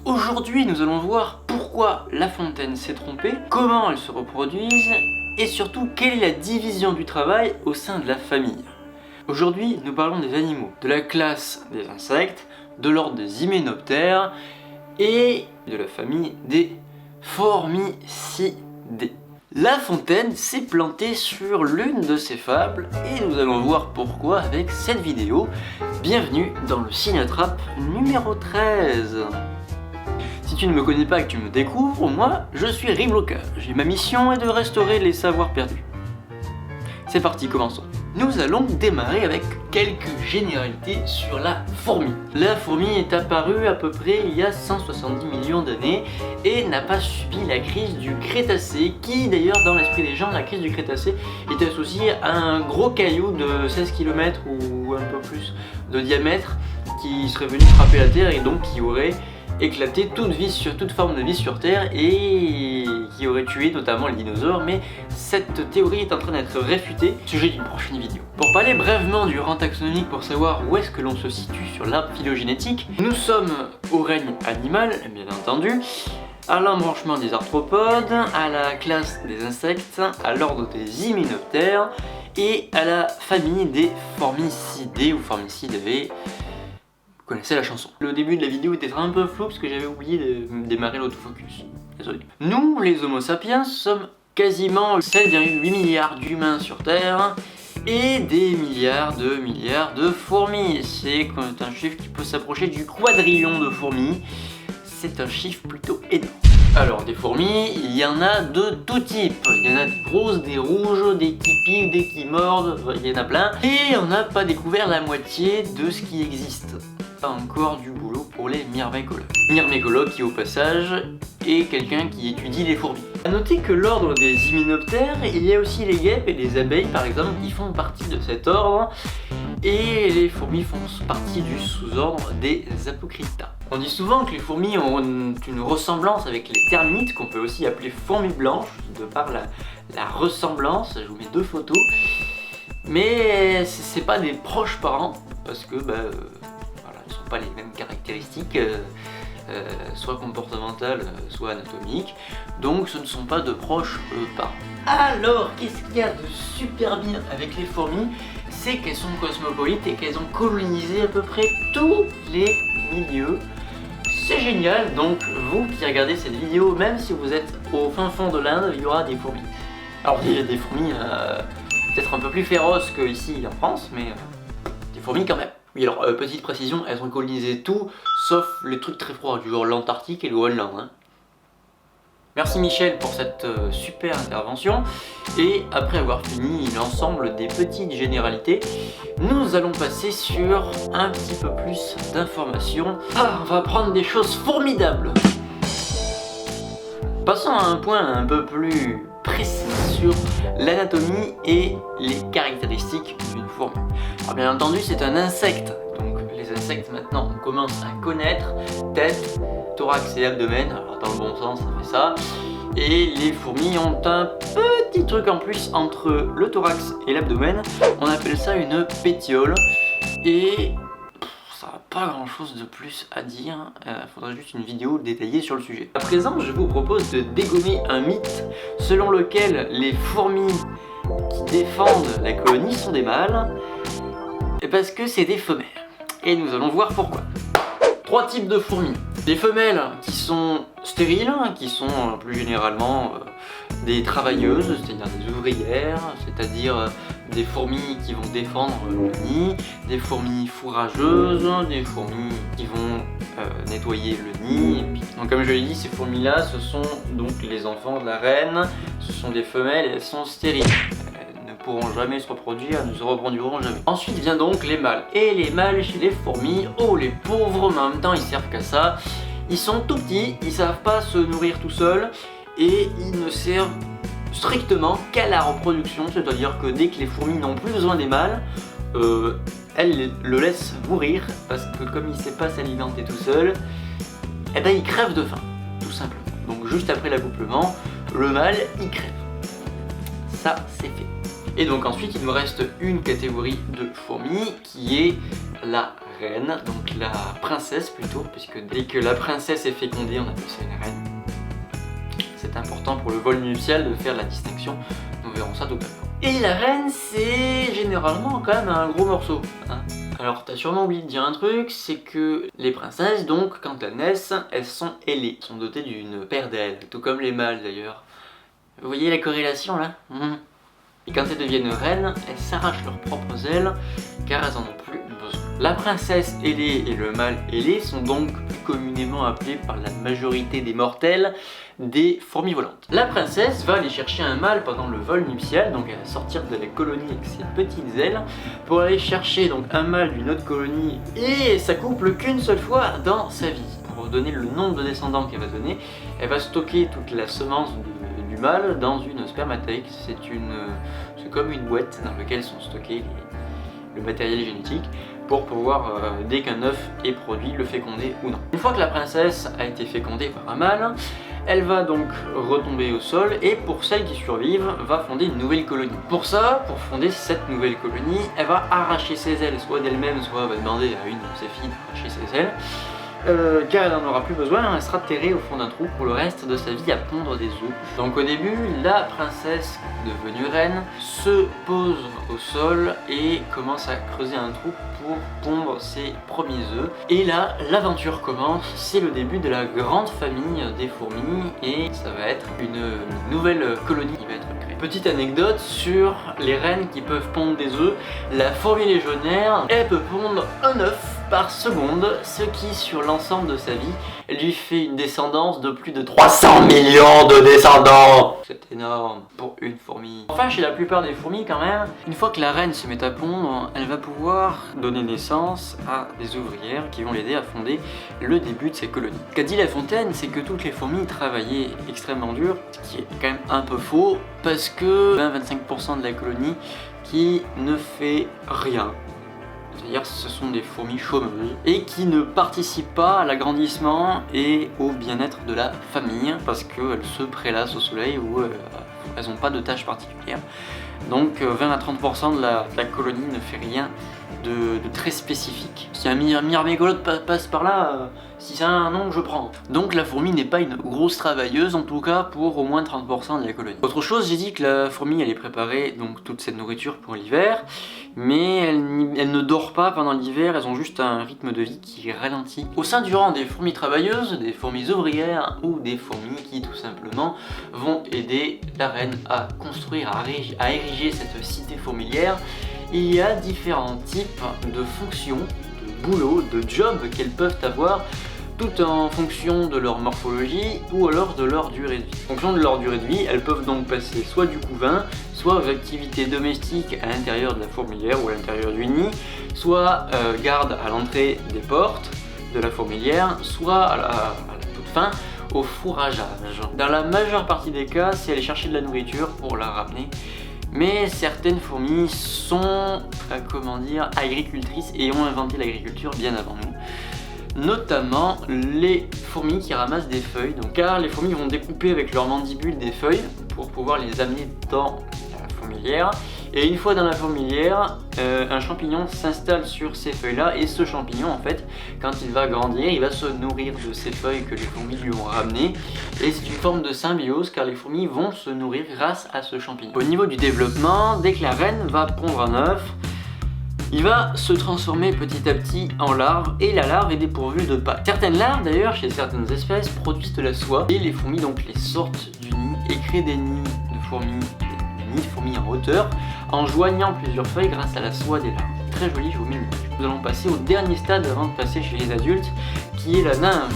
Aujourd'hui, nous allons voir pourquoi La Fontaine s'est trompée, comment elles se reproduisent et surtout quelle est la division du travail au sein de la famille. Aujourd'hui, nous parlons des animaux, de la classe des insectes, de l'ordre des hyménoptères et de la famille des Formicidae. La Fontaine s'est plantée sur l'une de ces fables et nous allons voir pourquoi avec cette vidéo. Bienvenue dans le Cinétrap numéro 13. Si tu ne me connais pas et que tu me découvres, moi je suis Riblocage et ma mission est de restaurer les savoirs perdus. C'est parti, commençons. Nous allons démarrer avec quelques généralités sur la fourmi. La fourmi est apparue à peu près il y a 170 millions d'années et n'a pas subi la crise du Crétacé, qui d'ailleurs dans l'esprit des gens, la crise du Crétacé est associée à un gros caillou de 16 km ou un peu plus de diamètre qui serait venu frapper la Terre et donc qui aurait éclaté toute forme de vie sur Terre et qui aurait tué notamment les dinosaures, mais cette théorie est en train d'être réfutée, sujet d'une prochaine vidéo. Pour parler brièvement du rang taxonomique pour savoir où est-ce que l'on se situe sur l'arbre phylogénétique, nous sommes au règne animal, bien entendu, à l'embranchement des arthropodes, à la classe des insectes, à l'ordre des hyménoptères et à la famille des Formicidae ou Formicidae. Vous connaissez la chanson. Le début de la vidéo était un peu flou parce que j'avais oublié de démarrer l'autofocus. Désolé. Nous, les Homo sapiens, sommes quasiment 7,8 milliards d'humains sur Terre et des milliards de fourmis. C'est un chiffre qui peut s'approcher du quadrillion de fourmis. C'est un chiffre plutôt énorme. Alors, des fourmis, il y en a de tout type. Il y en a des grosses, des rouges, des qui piquent, des qui mordent, il y en a plein. Et on n'a pas découvert la moitié de ce qui existe. Pas encore du boulot pour les myrmécologues. Myrmécologue qui au passage est quelqu'un qui étudie les fourmis. A noter que l'ordre des hyménoptères, il y a aussi les guêpes et les abeilles par exemple qui font partie de cet ordre, et les fourmis font partie du sous-ordre des Apocrita. On dit souvent que les fourmis ont une ressemblance avec les termites, qu'on peut aussi appeler fourmis blanches, de par la ressemblance. Je vous mets deux photos, mais c'est pas des proches parents, parce que pas les mêmes caractéristiques, soit comportementales, soit anatomiques, donc ce ne sont pas de proches parents. Alors, qu'est-ce qu'il y a de super bien avec les fourmis? C'est qu'elles sont cosmopolites et qu'elles ont colonisé à peu près tous les milieux. C'est génial, donc vous qui regardez cette vidéo, même si vous êtes au fin fond de l'Inde, il y aura des fourmis. Alors il y a des fourmis peut-être un peu plus féroces qu'ici en France, mais des fourmis quand même. Oui, alors petite précision, elles ont colonisé tout, sauf les trucs très froids, du genre l'Antarctique et le Groenland. Hein. Merci Michel pour cette super intervention. Et après avoir fini l'ensemble des petites généralités, nous allons passer sur un petit peu plus d'informations. Ah, on va prendre des choses formidables. Passons à un point un peu plus précis sur l'anatomie et les caractéristiques d'une fourmi. Alors bien entendu, c'est un insecte, donc les insectes maintenant on commence à connaître, tête, thorax et abdomen, alors dans le bon sens ça fait ça, et les fourmis ont un petit truc en plus entre le thorax et l'abdomen, on appelle ça une pétiole, et ça n'a pas grand chose de plus à dire, faudrait juste une vidéo détaillée sur le sujet. À présent, je vous propose de dégommer un mythe selon lequel les fourmis qui défendent la colonie sont des mâles, parce que c'est des femelles. Et nous allons voir pourquoi. Trois types de fourmis. Des femelles qui sont stériles, qui sont plus généralement des travailleuses, c'est-à-dire des ouvrières, c'est-à-dire des fourmis qui vont défendre le nid, des fourmis fourrageuses, des fourmis qui vont nettoyer le nid. Et puis, donc comme je l'ai dit, ces fourmis-là, ce sont donc les enfants de la reine, ce sont des femelles et elles sont stériles. Elles ne pourront jamais se reproduire, elles ne se reproduiront jamais. Ensuite vient donc les mâles. Et les mâles chez les fourmis, oh les pauvres, mais en même temps ils servent qu'à ça. Ils sont tout petits, ils savent pas se nourrir tout seuls et ils ne servent strictement qu'à la reproduction, c'est-à-dire que dès que les fourmis n'ont plus besoin des mâles, elles le laissent mourir parce que comme il ne sait pas s'alimenter tout seul, eh ben il crève de faim, tout simplement. Donc juste après l'accouplement, le mâle il crève. Ça c'est fait. Et donc ensuite il nous reste une catégorie de fourmis qui est la reine, donc la princesse plutôt, puisque dès que la princesse est fécondée, on appelle ça une reine. C'est important pour le vol nuptial de faire la distinction, nous verrons ça tout à l'heure. Et la reine, c'est généralement quand même un gros morceau, hein. Alors t'as sûrement oublié de dire un truc, c'est que les princesses, donc, quand elles naissent, elles sont ailées, sont dotées d'une paire d'ailes, tout comme les mâles d'ailleurs. Vous voyez la corrélation là? Et quand elles deviennent reines, elles s'arrachent leurs propres ailes, car elles en ont plus besoin. La princesse ailée et le mâle ailé sont donc plus communément appelés par la majorité des mortels des fourmis volantes. La princesse va aller chercher un mâle pendant le vol nuptial, donc elle va sortir de la colonie avec ses petites ailes pour aller chercher donc un mâle d'une autre colonie, et ça couple qu'une seule fois dans sa vie. Pour donner le nombre de descendants qu'elle va donner, elle va stocker toute la semence du mâle dans une spermathèque. C'est comme une boîte dans laquelle sont stockés le matériel génétique pour pouvoir, dès qu'un œuf est produit, le féconder ou non. Une fois que la princesse a été fécondée par un mâle, elle va donc retomber au sol et pour celles qui survivent, va fonder une nouvelle colonie. Pour ça, pour fonder cette nouvelle colonie, elle va arracher ses ailes, soit d'elle-même, soit va demander à une de ses filles d'arracher ses ailes. Car elle n'en aura plus besoin, elle sera terrée au fond d'un trou pour le reste de sa vie à pondre des œufs. Donc au début, la princesse devenue reine se pose au sol et commence à creuser un trou pour pondre ses premiers œufs. Et là, l'aventure commence, c'est le début de la grande famille des fourmis et ça va être une nouvelle colonie qui va être créée. Petite anecdote sur les reines qui peuvent pondre des œufs, la fourmi légionnaire, elle peut pondre un œuf par seconde, ce qui sur l'ensemble de sa vie lui fait une descendance de plus de 300 millions de descendants. C'est énorme pour une fourmi. Enfin, chez la plupart des fourmis quand même, une fois que la reine se met à pondre, elle va pouvoir donner naissance à des ouvrières qui vont l'aider à fonder le début de ses colonies. Qu'a dit La Fontaine, c'est que toutes les fourmis travaillaient extrêmement dur, ce qui est quand même un peu faux, parce que 20-25% de la colonie qui ne fait rien. C'est-à-dire ce sont des fourmis chômeuses et qui ne participent pas à l'agrandissement et au bien-être de la famille parce qu'elles se prélassent au soleil ou elles n'ont pas de tâches particulières. Donc 20 à 30% de la colonie ne fait rien de très spécifique. Si un myrmécologue passe par là, si c'est un nom, je prends. Donc la fourmi n'est pas une grosse travailleuse, en tout cas pour au moins 30% de la colonie. Autre chose, j'ai dit que la fourmi elle est préparée donc toute cette nourriture pour l'hiver, mais elle ne dort pas pendant l'hiver, elles ont juste un rythme de vie qui ralentit. Au sein du rang des fourmis travailleuses, des fourmis ouvrières ou des fourmis qui tout simplement vont aider la reine à construire, à ériger cette cité fourmilière, il y a différents types de fonctions, de boulot, de jobs qu'elles peuvent avoir tout en fonction de leur morphologie ou alors de leur durée de vie. En fonction de leur durée de vie, elles peuvent donc passer soit du couvain, soit aux activités domestiques à l'intérieur de la fourmilière ou à l'intérieur du nid, soit garde à l'entrée des portes de la fourmilière, soit à la toute fin au fourrageage. Dans la majeure partie des cas, c'est aller chercher de la nourriture pour la ramener. Mais certaines fourmis sont, agricultrices et ont inventé l'agriculture bien avant nous. Notamment les fourmis qui ramassent des feuilles. Donc, car les fourmis vont découper avec leurs mandibules des feuilles pour pouvoir les amener dans la fourmilière. Et une fois dans la fourmilière, un champignon s'installe sur ces feuilles-là. Et ce champignon, en fait, quand il va grandir, il va se nourrir de ces feuilles que les fourmis lui ont ramenées. Et c'est une forme de symbiose car les fourmis vont se nourrir grâce à ce champignon. Au niveau du développement, dès que la reine va pondre un œuf, il va se transformer petit à petit en larve et la larve est dépourvue de pattes. Certaines larves d'ailleurs, chez certaines espèces, produisent de la soie et les fourmis donc les sortent du nid et créent des nids de fourmis en hauteur en joignant plusieurs feuilles grâce à la soie des larves. Très joli, je vous mets une image. Nous allons passer au dernier stade avant de passer chez les adultes qui est la nymphe.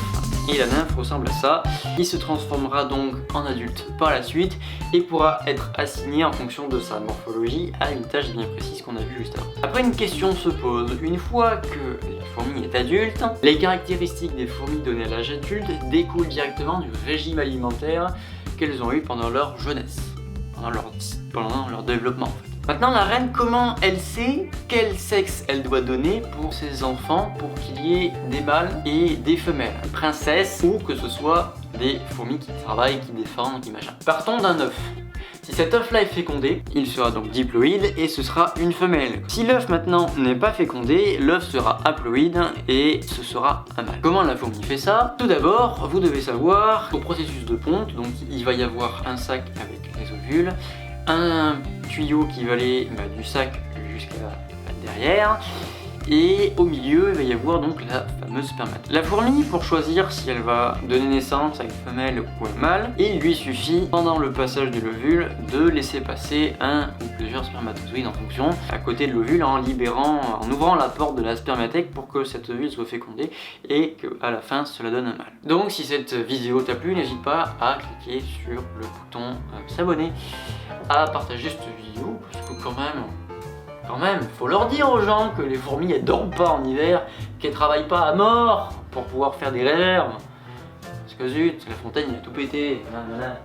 Et la nymphe ressemble à ça, qui se transformera donc en adulte par la suite et pourra être assignée en fonction de sa morphologie à une tâche bien précise qu'on a vue juste avant. Après, une question se pose. Une fois que la fourmi est adulte, les caractéristiques des fourmis données à l'âge adulte découlent directement du régime alimentaire qu'elles ont eu pendant leur jeunesse, pendant leur développement en fait. Maintenant, la reine, comment elle sait quel sexe elle doit donner pour ses enfants pour qu'il y ait des mâles et des femelles, princesses ou que ce soit des fourmis qui travaillent, qui défendent, qui machin. Partons d'un œuf. Si cet œuf-là est fécondé, il sera donc diploïde et ce sera une femelle. Si l'œuf maintenant n'est pas fécondé, l'œuf sera haploïde et ce sera un mâle. Comment la fourmi fait ça? Tout d'abord, vous devez savoir qu'au processus de ponte, donc il va y avoir un sac avec les ovules, un tuyau qui va aller du sac jusqu'à derrière, et au milieu il va y avoir donc la fameuse spermate. La fourmi, pour choisir si elle va donner naissance à une femelle ou un mâle, il lui suffit pendant le passage de l'ovule de laisser passer un ou plusieurs spermatozoïdes en fonction à côté de l'ovule en ouvrant la porte de la spermathèque pour que cette ovule soit fécondée et qu'à la fin cela donne un mâle. Donc si cette vidéo t'a plu, n'hésite pas à cliquer sur le bouton s'abonner, à partager cette vidéo parce que quand même, faut leur dire aux gens que les fourmis elles dorment pas en hiver, qu'elles travaillent pas à mort pour pouvoir faire des réserves. Parce que zut, la fontaine elle a tout pété. Voilà.